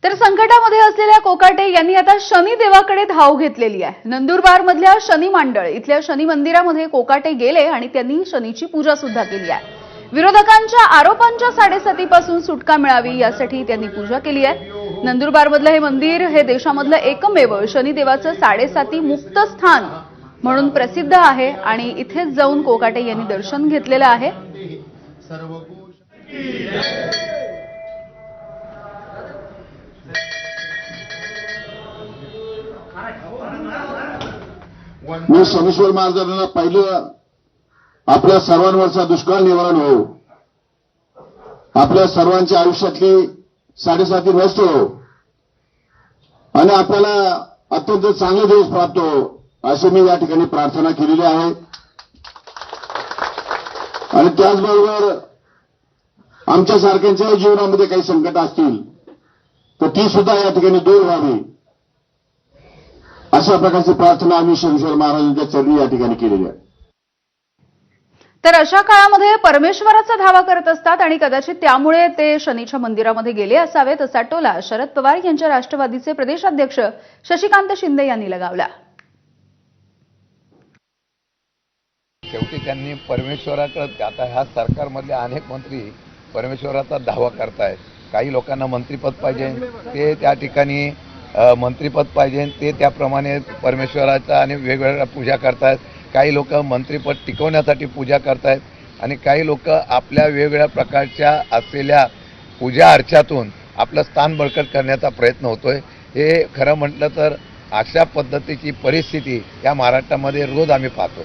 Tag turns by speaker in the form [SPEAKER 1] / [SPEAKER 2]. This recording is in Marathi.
[SPEAKER 1] तर संकटामध्ये असलेल्या कोकाटे यांनी आता शनी देवाकडे धाव घेतलेली आहे। नंदुरबार मधल्या शनी मांडळ इथल्या शनी मंदिरामध्ये कोकाटे गेले आणि त्यांनी शनीची पूजा सुद्धा केली आहे। विरोधकांच्या आरोपांच्या साडेसातीपासून सुटका मिळावी यासाठी त्यांनी पूजा केली आहे। नंदुरबार मधलं हे मंदिर हे देशामधलं एकमेव शनिदेवाचं साडेसाती मुक्त स्थान म्हणून प्रसिद्ध आहे आणि इथेच जाऊन कोकाटे यांनी दर्शन घेतलेलं आहे।
[SPEAKER 2] मी शनीश्वर महाराजांना पाहिलं, आपल्या सर्वांवरचा दुष्काळ निवारण हो, आपल्या सर्वांच्या आयुष्यातली साडेसाती नष्ट हो आणि आपल्याला अत्यंत चांगले दिवस प्राप्त हो अशी मी या ठिकाणी प्रार्थना केलेली आहे। आणि त्याचबरोबर आमच्या सारख्यांच्या जीवनामध्ये काही संकट असतील तर ती सुद्धा या ठिकाणी दूर व्हावी अशा प्रकारची प्रार्थना आम्ही शनीश्वर महाराजांच्या चरणी या ठिकाणी केलेली आहे।
[SPEAKER 1] तर अशा काळामध्ये परमेश्वराचा धावा करत असतात आणि कदाचित त्यामुळे ते शनीच्या मंदिरामध्ये गेले असावेत असा टोला शरद पवार यांच्या राष्ट्रवादीचे प्रदेशाध्यक्ष शशिकांत शिंदे यांनी लगावला।
[SPEAKER 3] शेवटी त्यांनी परमेश्वराकडे, आता ह्या सरकारमधले अनेक मंत्री परमेश्वराचा धावा करतायत। काही लोकांना मंत्रीपद पाहिजे, ते त्या ठिकाणी मंत्रीपद पाहिजे, ते त्याप्रमाणे परमेश्वराचा आणि वेगवेगळ्या पूजा करतायत। काही लोक मंत्रीपद टिकवण्यासाठी पूजा करतायत आणि काही लोक आपल्या वेगवेगळ्या प्रकारच्या असलेल्या पूजा अर्चातून आपलं स्थान बळकट करण्याचा प्रयत्न होतोय। हे खरं म्हटलं तर अशा पद्धतीची परिस्थिती या महाराष्ट्रामध्ये रोज आम्ही पाहतो।